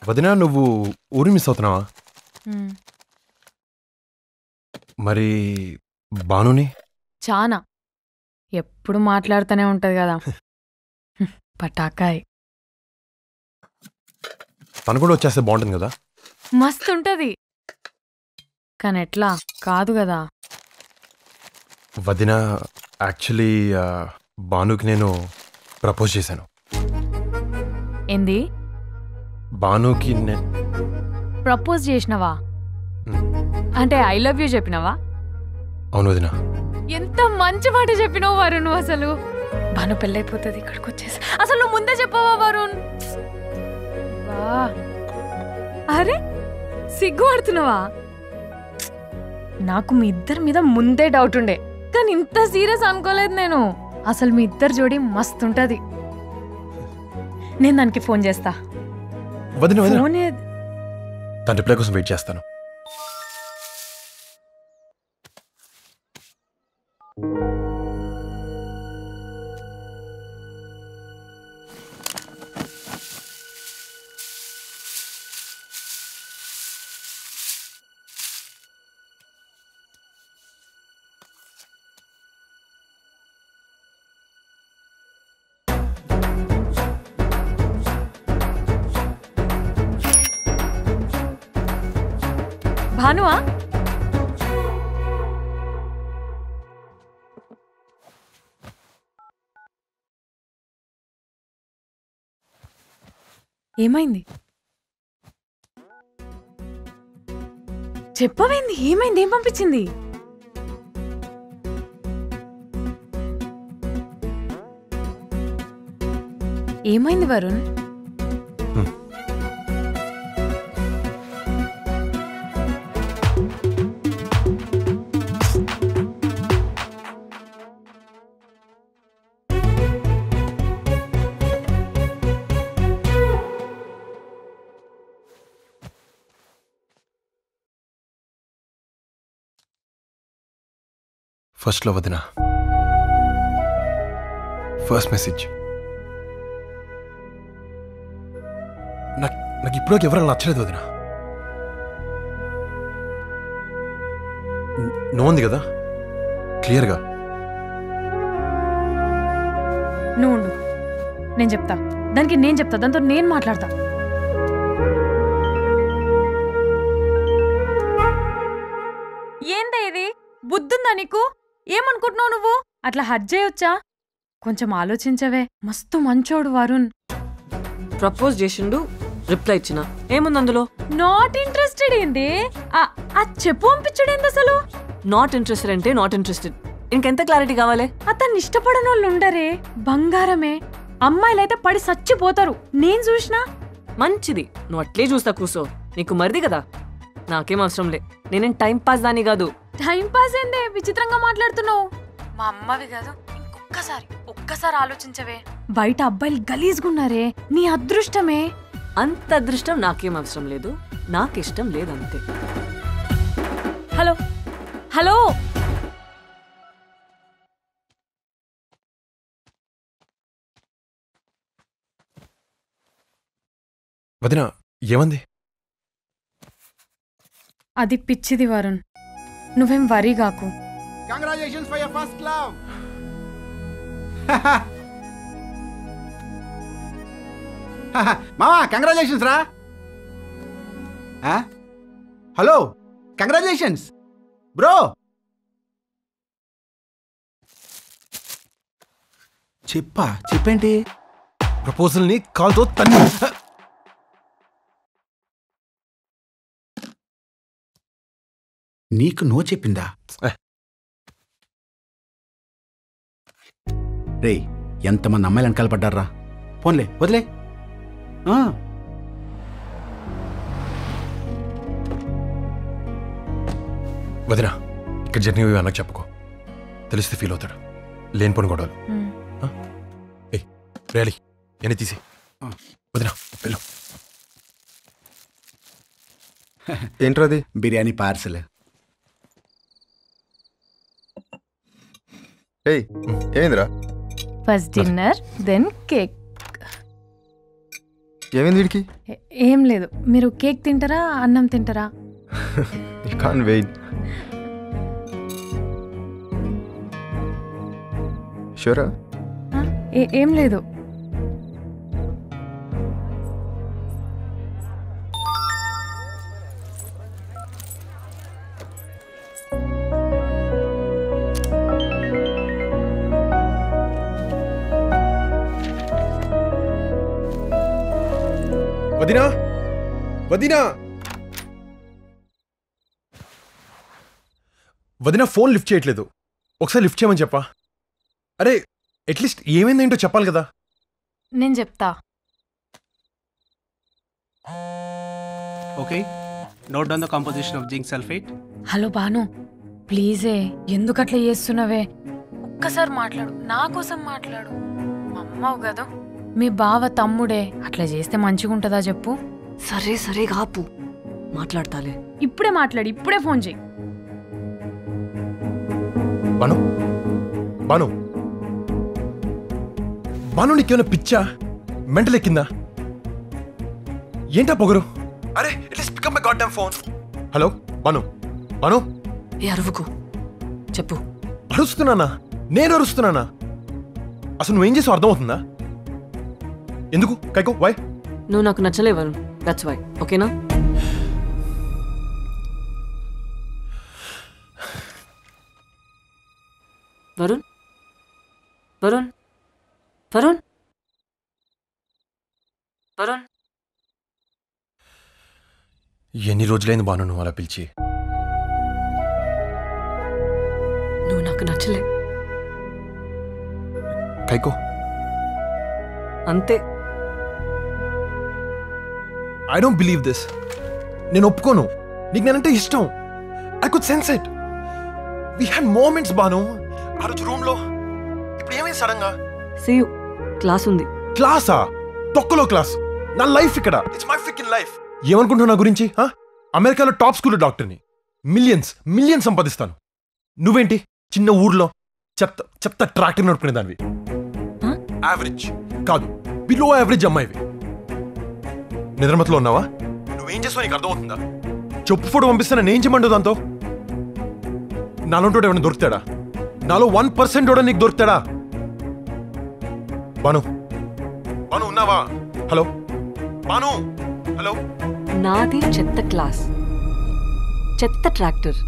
వదినా నువ్వు ఊరు మిస్ అవుతున్నావా? మరి బానుని చానా ఎప్పుడు మాట్లాడుతూనే ఉంటది కదా. పటాకాయ్ తను కూడా వచ్చేస్తే బాగుంటుంది కదా. మస్తు ఉంటది కానీ ఎట్లా కాదు కదా. వదినా యాక్చువల్లీ బానుకి నేను ప్రపోజ్ చేశాను. ఏంది బానుకి ప్రపోజ్ చేసినవా? అంటే ఐ లవ్ యూ చెప్పినవా? అవును వదినా. ఎంత మంచి మాట చెప్పినావు వరుణ్. నువ్వు అసలు బాను పెళ్ళైపోతుంది ఇక్కడికి వచ్చేసి అసలు నువ్వు ముందే చెప్పవా వరుణ్? అరే సిగ్గు పడుతున్నావా? నాకు మీ ఇద్దరి మీద ముందే డౌట్ ఉండే కానీ ఇంత సీరియస్ అనుకోలేదు నేను. అసలు మీ ఇద్దరు జోడి మస్తు ఉంటది. నేను దానికి ఫోన్ చేస్తా. వదినా తన రిప్లై కోసం వెయిట్ చేస్తాను. భానువా? ఏమైంది చెప్పవేంది? ఏమైంది? ఏం పంపించింది? ఏమైంది వరుణ్? ఫస్ట్లో వదినా ఫస్ట్ మెసేజ్ నాకు ఇప్పుడు ఎవరైనా నచ్చలేదు వదినా. నువ్వు ఉంది కదా క్లియర్గా. నువ్వు నేను చెప్తా దానికి, నేను చెప్తా దాంతో నేను మాట్లాడతా. ఏందే ఇది? బుద్ధుందా నీకు? ఏమనుకుంటున్నావు నువ్వు? అట్లా హజ్ చేయొచ్చా? కొంచెం ఆలోచించవే. మస్తు మంచోడు వరుణ్. ప్రపోజ్ చేసిండు, రిప్లై ఇచ్చిన, ఏముంది అందులో? నాట్ ఇంట్రెస్టెడ్ ఏంది? చెప్పు పంపించడేంది అసలు? నాట్ ఇంట్రెస్టెడ్ అంటే నాట్ ఇంట్రెస్టెడ్. ఇంకెంత క్లారిటీ కావాలి? అతన్ని ఇష్టపడని వాళ్ళు ఉండరే, బంగారమే. అమ్మాయిలైతే పడి చచ్చిపోతారు, నేను చూసినా. మంచిది, నువ్వు అట్లే చూస్తా కూసో. నీకు మరిది కదా, నాకేం అవసరం లే. నేనేం టైం పాస్ దాని కాదు. టైం పాస్ ఏందే విచిత్రంగా మాట్లాడుతున్నావు? మా అమ్మవి కాదు, ఒక్కసారి ఆలోచించవే. బయట అబ్బాయిలు గలీజ్గున్నారే, నీ అదృష్టమే. అంత అదృష్టం నాకేం అవసరం లేదు, నాకిష్టం లేదంతే. హలో హలో వదినా ఏమంది? అది పిచ్చిది వరుణ్, నువ్వేం వరీ కాకు. Congratulations for your first love. మామా కంగ్రాచులేషన్స్ రా. Hello congratulations bro. చెప్పేంటి? ప్రపోజల్ని కాల్తో తన్ని. నీకు నో చెప్పిందా? రే ఎంతమంది అమ్మాయిలు వెనకాల పడ్డారా. పోన్లే వదిలే. వదినా ఇక్కడ జర్నీ అన్నకు చెప్పుకో, తెలిస్తే ఫీల్ అవుతాడు. లేని పని గొడవలు. రేలి ఎన్ని తీసి వదినా వెళ్ళు. ఏంట్రది? బిర్యానీ పార్సల్. ఏమైందిరా? First dinner then cake. ఏమైంది వీడికి? ఏం లేదు. మీరు కేక్ తింటారా అన్నం తింటారా? You can't wait. షూరా? ఏం లేదు. వదినా వదినా వదినా ఫోన్ లిఫ్ట్ చేయట్లేదు. ఒకసారి లిఫ్ట్ చేయమని చెప్పా. అరే అట్లీస్ట్ ఏమైందేంటో చెప్పాలి కదా. నేను చెప్తా. Okay, note down the composition of zinc sulfate. Hello Banu, ప్లీజే ఎందుకు అట్లా చేస్తున్నావే? ఒక్కసారి మాట్లాడు, నా కోసం మాట్లాడు. అమ్మవు కదా, మీ బావ తమ్ముడే. అట్లా చేస్తే మంచిగా ఉంటుందా చెప్పు? సరే సరే కాపు, మాట్లాడతాలే. ఇప్పుడే మాట్లాడి, ఇప్పుడే ఫోన్ చేయి. బాను బాను బాను నీకేమైనా పిచ్చా? మెంటల్ ఎక్కిందా? ఏంటా పొగరు? అరే at least pick up my goddamn phone. Hello Banu Banu. ఏ అరువుకు చెప్పు. అరుస్తున్నానా? నేను అరుస్తున్నానా? అసలు నువ్వేం చేసావు అర్థమవుతుందా? ఎందుకు కైకో వై? నువ్వు నాకు నచ్చలే వరుణ్, దట్స్ వై. ఓకేనా? వరుణ్ వరుణ్ వరుణ్ వరుణ్. ఎన్ని రోజులైంది బాను నువ్వు అలా పిలిచి? నువ్వు నాకు నచ్చలే కైకో. అంతే. I don't believe this. నేను ఒప్పుకోను. నీకు నేనంటే ఇష్టం. I could sense it. We had moments Banu ఆ రోజు రూమ్ లో. ఇప్పుడు ఏమైంది సడన్ గా? సీ యు, క్లాస్ ఉంది. క్లాసా? తొక్కలో క్లాస్. నా లైఫ్ ఇక్కడ. It's my fucking life. ఏమనుకుంటున్నావు నా గురించి? అమెరికాలో టాప్ స్కూల్ డాక్టర్ని. మిలియన్స్ సంపాదిస్తాను. నువ్వేంటి చిన్న ఊర్లో చెత్త చెత్త ట్రాక్టర్ నడుపుకునే దానివి. యావరేజ్ కాదు, బిలో యావరేజ్ అమ్మాయివి. నిద్రమతలో ఉన్నావా? నువ్వేం చేస్తావు నీకు అర్థమవుతుందా? చెప్పు ఫోటో పంపిస్తాను, నేను చేయమంటావు దాంతో? నాలో ఏమైనా దొరుకుతాడా? నాలో 1% కూడా నీకు దొరుకుతాడా? బాను బాను ఉన్నావా? హలో బాను. హలో. నాది చెత్త క్లాస్, చెత్త ట్రాక్టర్.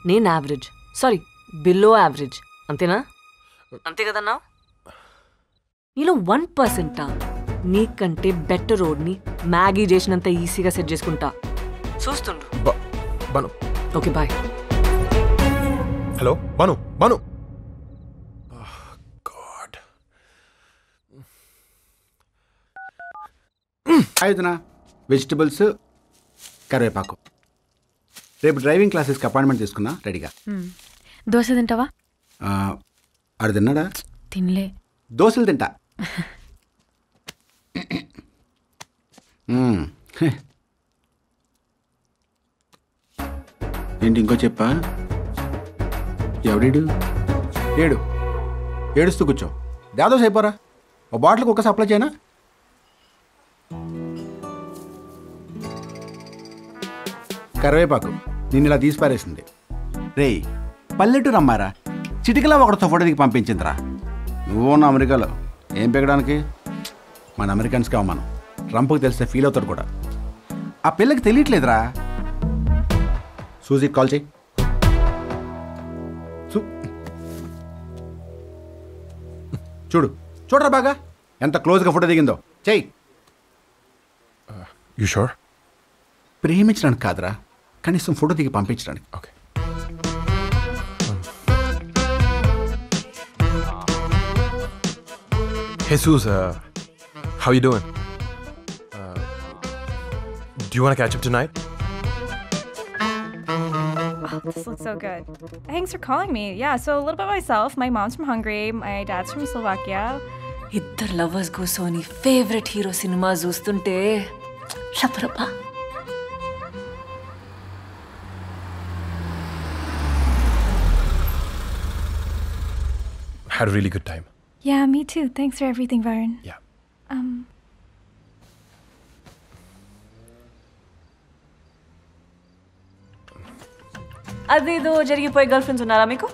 నేను యావరేజ్, సారీ బిలో యావరేజ్. అంతేనా? అంతే కదన్నా? నీలో 1%. నీకంటే బెటర్ రోడ్ని మ్యాగీ చేసినంత ఈజీగా సెట్ చేసుకుంటా. చూస్తుండు. Banu. Okay bye. Hello Banu Banu. God. అయితేనా వెజిటబుల్స్, కరివేపాకు. రేపు డ్రైవింగ్ క్లాసెస్కి అపాయింట్మెంట్ తీసుకున్నా రెడీగా. దోశ తింటావా? ఆడు తిన్నాడా? తినలే. దోశలు తింటా. ఏంటి ఇంకో చెప్పా? ఎవడీడు? ఏడుస్తూ కూర్చో. దాదోస్ అయిపోరా. ఓ బాటిల్కి ఒక సప్లై చేయనా? కరివేపాకు నిన్ను ఇలా తీసి పారేసింది. రేయ్ పల్లెటూరు అమ్మారా, చిటికలా ఒకటితో ఫోటో దిగి పంపించిందిరా. నువ్వు ఉన్న అమెరికాలో ఏం పెగడానికి? మన అమెరికన్స్కి అవమానం. ట్రంప్కి తెలిస్తే ఫీల్ అవుతాడు కూడా. ఆ పిల్లకి తెలియట్లేదురా. సూజీకి కాల్ చేయి. చూడరా బాగా ఎంత క్లోజ్గా ఫోటో దిగిందో. చెయ్యి. You sure? ప్రేమించడానికి కాదురా, కనీసం ఫోటో దిగి పంపించడానికి. Okay. Jesus, how you doing? Do you want to catch up tonight? Oh, this looks so good. Thanks for calling me. Yeah, so a little bit myself. My mom's from Hungary. My dad's from Slovakia. ఇద్దరు lovers కూర్చొని favourite hero cinema చూస్తుంటే షపరపా. Had a really good time. Yeah, me too. Thanks for everything, Varun. Yeah. అదేదో జరిగిపోయే girl friends ఉన్నారా మీకు?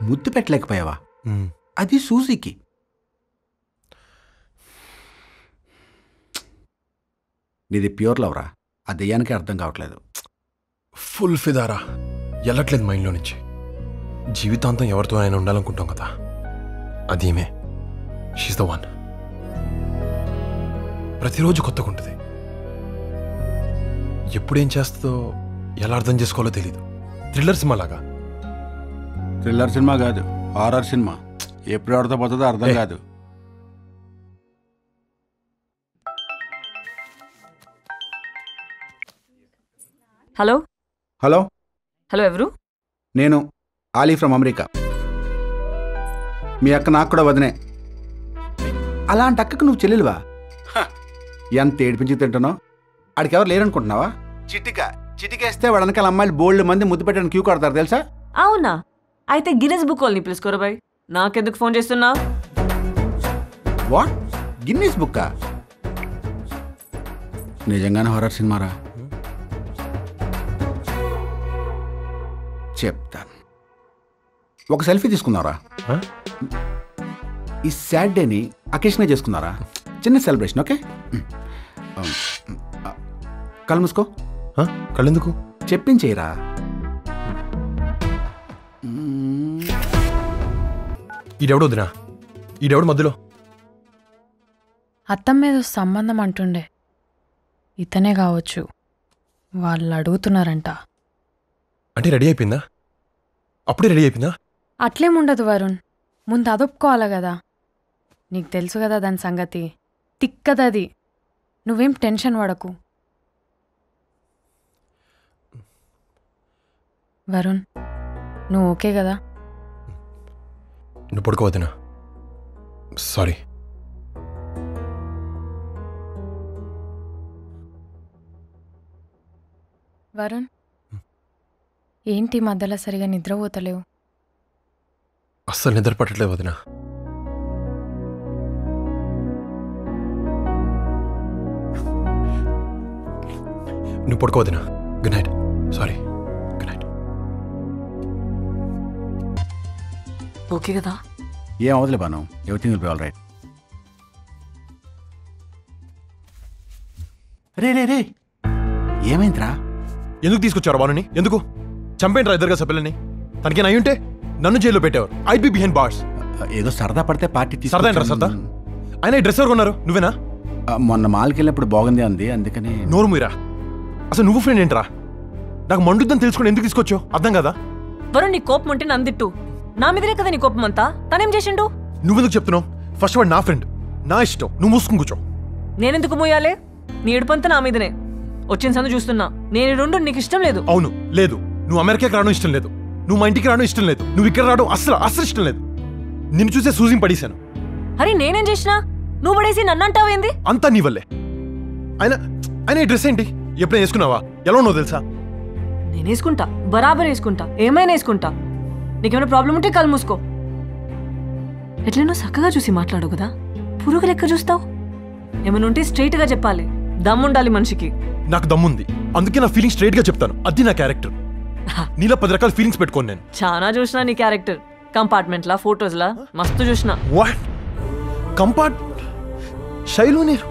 ముద్దు పెట్టలేకపోయావా? అది సూజీకి. నీది pure లవ్రా, ఆ దెయ్యానికి అర్థం కావట్లేదు. ఫుల్ ఫిదారా, వెళ్ళట్లేదు మైండ్లో నుంచి. జీవితాంతం ఎవరితో అయినా ఉండాలనుకుంటాం కదా, అదేమే. She's the one. ప్రతిరోజు కొత్తగా ఉంటుంది. ఎప్పుడేం చేస్తుందో ఎలా అర్థం చేసుకోవాలో తెలీదు. థ్రిల్లర్ సినిమా లాగా. థ్రిల్లర్ సినిమా కాదు, హారర్ సినిమా. ఎప్పుడు ఎవరితో పోతుందో అర్థం కాదు. హలో హలో హలో, ఎవరు? నేను ఆలీ ఫ్రమ్ అమెరికా. మీ అక్క నాకు కూడా వదినే. అలాంటి అక్కకు నువ్వు చెల్లెలువా? ఎంత ఏడిపించి తింటున్నావు. ఆడికి ఎవరు లేరనుకుంటున్నావా? చిటికేస్తే వాడనకాల అమ్మాయిలు బోల్డ్ మంది ముద్దు పెట్టడానికి క్యూ కడతారు తెలుసా? అవునా? అయితే గిన్నెస్ బుక్ వాళ్ళని పిలుచుకోరా బాయ్. నాకెందుకు ఫోన్ చేస్తున్నా? వాట్? గిన్నీస్ బుక్కా? నిజంగానే హారర్ సినిమారా? చెప్తాను. ఒక సెల్ఫీ తీసుకున్నారా? ఈ సాడ్ డేని అకేషన్గా చేసుకున్నారా? చిన్న సెలబ్రేషన్. ఓకే, కళ్ళు మూసుకో. కళ్ళెందుకు? చెప్పించేయరా. ఈడెవడు వదినా? ఈడెవడు మధ్యలో? అత్తమ్మ ఏదో సంబంధం అంటుండే, ఇతనే కావచ్చు. వాళ్ళు అడుగుతున్నారంట. అంటే రెడీ అయిపోయిందా? అప్పుడే రెడీ అయిపోయిందా? అట్లేముండదు వరుణ్, ముందు అదొప్పుకోవాలి కదా. నీకు తెలుసు కదా దాని సంగతి. తిక్కదది. నువ్వేం టెన్షన్ పడకు. వరుణ్, నువ్వు ఓకే కదా? నువ్వు పడుకోవద్దునా. సారీ. వరుణ్, ఏంటి మధ్యలో సరిగా నిద్రపోతలేవు? అస్సలు నిద్ర పట్టట్లేదు వదినా. నువ్వు పడుకోవద్దునా. Good night. Sorry. Good night. Okay కదా? ఏం అవదులే Banu, everything will be all right. రే రే రే, ఏమైందిరా? ఎందుకు తీసుకొచ్చారు బానుని? ఎందుకు చంపేంట్రా ఇద్దరుగా సభ్యులని? తనకి అయ్యుంటే నన్ను జైల్లో పెట్టేవారు. I'd be behind bars. ఏదో సరదా పడితే పార్టీ సరదా ఏంట్రా సరదా? ఆయన ఈ డ్రెస్ ఎవరు కొన్నారు? నువ్వేనా? మొన్న మాల్కి వెళ్ళినప్పుడు బాగుంది అంది, అందుకని. నోరు మీరా. అసలు నువ్వు ఫ్రెండ్ ఏంట్రా? నాకు మండుద్దని తెలుసుకుని ఎందుకు తీసుకొచ్చావు? అర్థం కదా? వరుణ్, నీ కోపం ఉంటే నందిట్టు. నా మీదనే కదా నీ కోపం అంతా. తనేం చేసిండు? నువ్వెందుకు చెప్తున్నావు? ఫస్ట్ వాడు నా ఫ్రెండ్, నా ఇష్టం. నువ్వు మూసుకుని కూర్చో. నేనెందుకు మోయాలే? నీ ఏడుపంతా నా మీదనే. వచ్చిన సందు చూస్తున్నా. నేను రెండు నీకు ఇష్టం లేదు. అవును, లేదు. నువ్వు అమెరికాకి రావడం ఇష్టం లేదు. నువ్వు మా ఇంటికి రావడం ఇష్టం లేదు. నువ్వు ఇక్కడ రావడం అస్సలు ఇష్టం లేదు. నిన్ను చూసే సూజిని పడేశాను. అరే నేనేం చేసినా? నువ్వు పడేసి నన్ను అంటావేంది? అంతా నీ వల్లే. ఆయన ఈ డ్రెస్ ఏంటి? ఎప్పుడైనా వేసుకున్నావా? ఎలా ఉన్నావు తెలుసా? నేను వేసుకుంటా, బరాబర్ వేసుకుంటా, ఏమైనా వేసుకుంటా. నీకేమైనా ప్రాబ్లం ఉంటే కళ్ళు మూసుకో. ఎట్లనో చక్కగా చూసి మాట్లాడు కదా, పురుగు లెక్క చూస్తావు. ఏమైనా ఉంటే స్ట్రైట్గా చెప్పాలి. దమ్ముండాలి మనిషికి. నాకు దమ్ముంది, అందుకే నా ఫీలింగ్ స్ట్రైట్ గా చెప్తాను. అది నా క్యారెక్టర్. నీలా 10 రకాల ఫీలింగ్స్ పెట్టుకోను నేను. చాలా చూసినా నీ క్యారెక్టర్. కంపార్ట్మెంట్లా, ఫోటోస్లా మస్తు చూసినా. వాట్? కంపార్ట్ శైలు నేను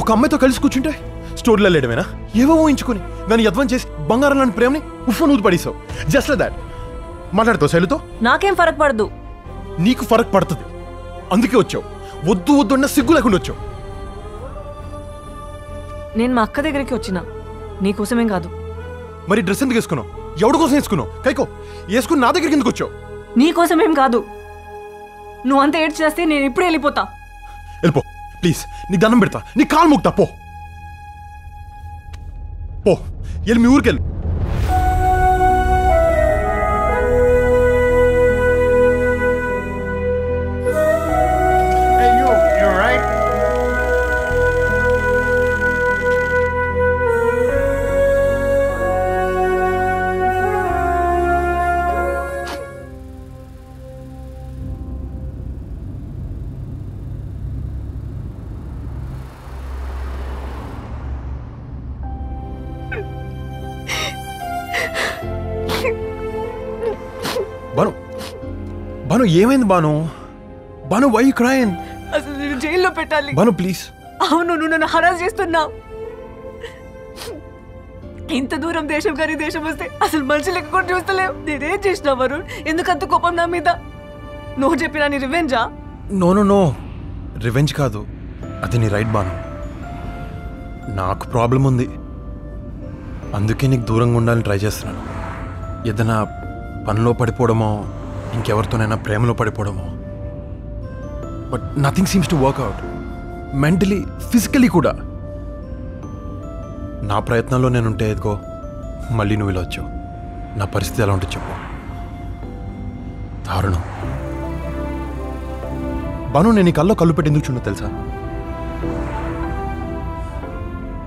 ఒక అమ్మాయితో కలిసి కూర్చుంటే స్టోరీలో లేడమేనా? ఏవో ఊహించుకుని దాన్ని యద్వం చేసి బంగారం లాంటి ప్రేమని ఉఫ్ఫను ఊది పడేసావు. Just like that. మాట్లాడుతావు శైలుతో? నాకేం ఫరక్ పడదు. నీకు ఫరక్ పడుతుంది, అందుకే వచ్చావు. వద్దు వద్దు అన్న సిగ్గు లేకుండా వచ్చావు. నేను మా అక్క దగ్గరికి వచ్చిన నీకోసమేం కాదు. మరి డ్రెస్ ఎందుకు వేసుకున్నావు? ఎవడి కోసం వేసుకున్నావు? కైకో వేసుకుని నా దగ్గరికి ఎందుకు వచ్చావు? నీకోసమేం కాదు. నువ్వు అంత ఏడ్చి చేస్తే నేను ఇప్పుడే వెళ్ళిపోతా. వెళ్ళిపో ప్లీజ్. నీ దండం పెడతా, నీ కాలు మోగుతా. పో పో, వెళ్ళి మీ ఊరికెళ్ళు. బాను ఏమైంది Banu? Banu why you crying? అసలు నేను జైల్లో పెట్టాలి. బాను ప్లీజ్. అవును, నువ్వు నన్ను హరాస్ చేస్తున్నావు. ఇంత దూరం దేశం కానీ దేశం వస్తే అసలు మనిషి లెక్క కూడా చూస్తలేవు. నేనేం చేసినా వరుణ్? ఎందుకంత కోపం నా మీద? నువ్వు చెప్పినా నీ రివెంజా? నో నో నో, రివెంజ్ కాదు, అది నీ రైట్ బాను. నాకు ప్రాబ్లం ఉంది, అందుకే నీకు దూరంగా ఉండాలని ట్రై చేస్తున్నాను. ఏదైనా పనిలో పడిపోవడమో, ఇంకెవరితోనైనా ప్రేమలో పడిపోవడమో. But nothing seems to work out, mentally physically కూడా. నా ప్రయత్నంలో నేనుంటే ఎదుకో మళ్ళీ నువ్వు ఇలా వచ్చావు. నా పరిస్థితి ఎలా ఉంటుంది చెప్పు. దారుణం. బాను, నేను నీ కల్లో కళ్ళు పెట్టి ఎందుకు చూడో తెలుసా?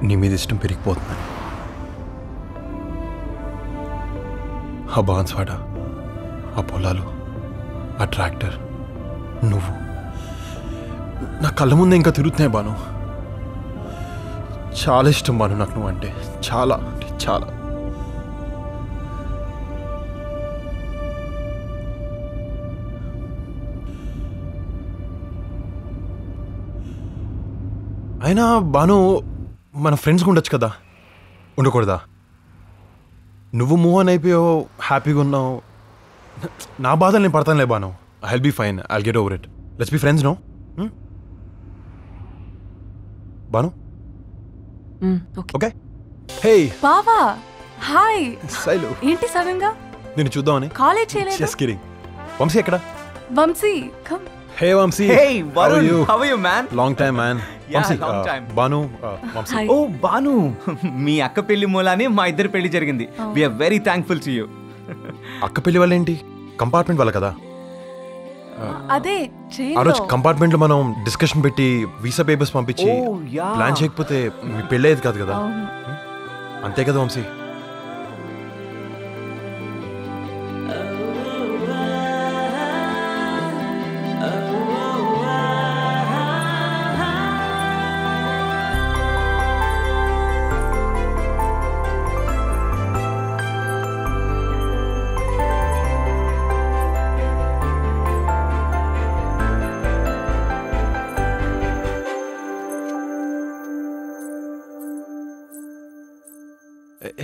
నీ మీద ఇష్టం పెరిగిపోతుందని. ఆ బాన్స్వాడ, ఆ పొలాలు, ఆ ట్రాక్టర్, నువ్వు నా కళ్ళ ముందే ఇంకా తిరుగుతున్నాయి బాను. చాలా ఇష్టం బాను నాకు నువ్వు అంటే, చాలా అంటే చాలా. అయినా బాను, మన ఫ్రెండ్స్గా ఉండొచ్చు కదా, ఉండకూడదా? నువ్వు మూవ్ ఆన్ అయిపోయావు, హ్యాపీగా ఉన్నావు. నా బాధలు నేను పడతానులే Banu. I will be fine, I will get over it. Let's be friends no. Banu okay. Hey బావా, హాయ్. సైలు, ఏంటి సడన్ గా? నేను చూద్దామని. కాలేజ్ చేయలేదు. Just kidding. వంశీ ఎక్కడ? Vamshi, come. Hey Vamshi. Hey Varun, how are you man? Long time man. Yeah, Vamshi, long time. Banu, Vamshi. Hi. Oh Banu, మీ అక్క పెళ్లి మూలానే మా ఇద్దరి పెళ్లి జరిగింది. We are very thankful to you. అక్క పెళ్లి వల్ల ఏంటి? కంపార్ట్మెంట్ వల్ల కదా. అదే ఆ రోజు కంపార్ట్మెంట్ లో మనం డిస్కషన్ పెట్టి వీసా పేపర్స్ పంపించి Oh, yeah. ప్లాన్ చేయకపోతే మీ పెళ్ళి అయ్యేది కాదు కదా. అంతే కదా వంశీ?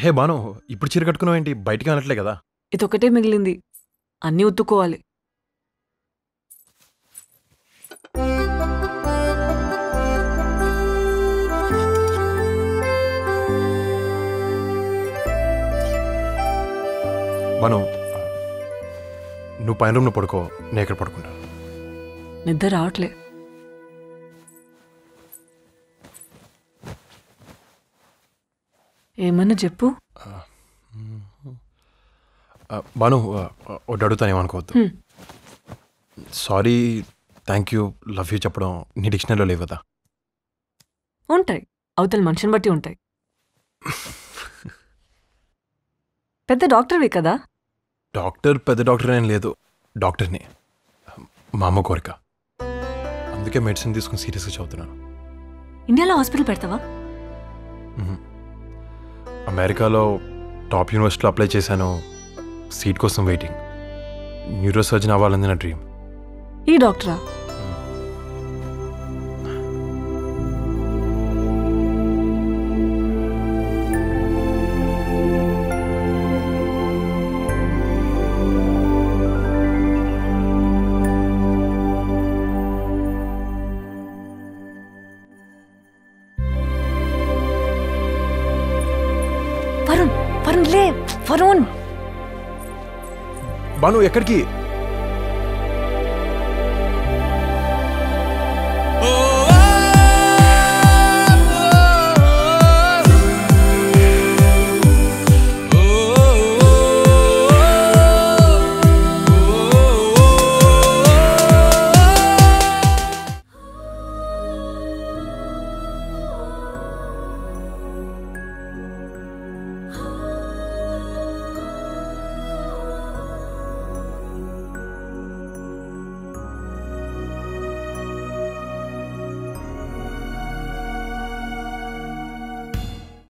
హే బాను, ఇప్పుడు చీర కట్టుకున్నావు ఏంటి? బయటికి అనట్లే కదా. ఇదొకటే మిగిలింది, అన్నీ ఉత్తుకోవాలి. బాను, నువ్వు పైన రూమ్లో పడుకో, నేను ఇక్కడ పడుకుంటా. నిద్ర రావట్లే. ఏమన్నా చెప్పు. బాను, ఒకటి అడుగుతాను, ఏమనుకోవద్దు. Sorry, thank you, love you చెప్పడం నీ డిక్షనరీలో లేవు కదా. ఉంటాయి, అవతల మనిషిని బట్టి ఉంటాయి. పెద్ద డాక్టర్వి కదా. డాక్టర్, పెద్ద డాక్టర్ ఏం లేదు, డాక్టర్ని. మా అమ్మ కోరిక, అందుకే మెడిసిన్ తీసుకుని సీరియస్గా చదువుతున్నాను. ఇండియాలో హాస్పిటల్ పెడతావా? అమెరికాలో టాప్ యూనివర్సిటీలో అప్లై చేశాను, సీట్ కోసం వెయిటింగ్. న్యూరో సర్జన్ అవ్వాలని నా డ్రీమ్. ఈ డాక్టరా? వరుణ్ లే, వరుణ్. బాను ఎక్కడికి?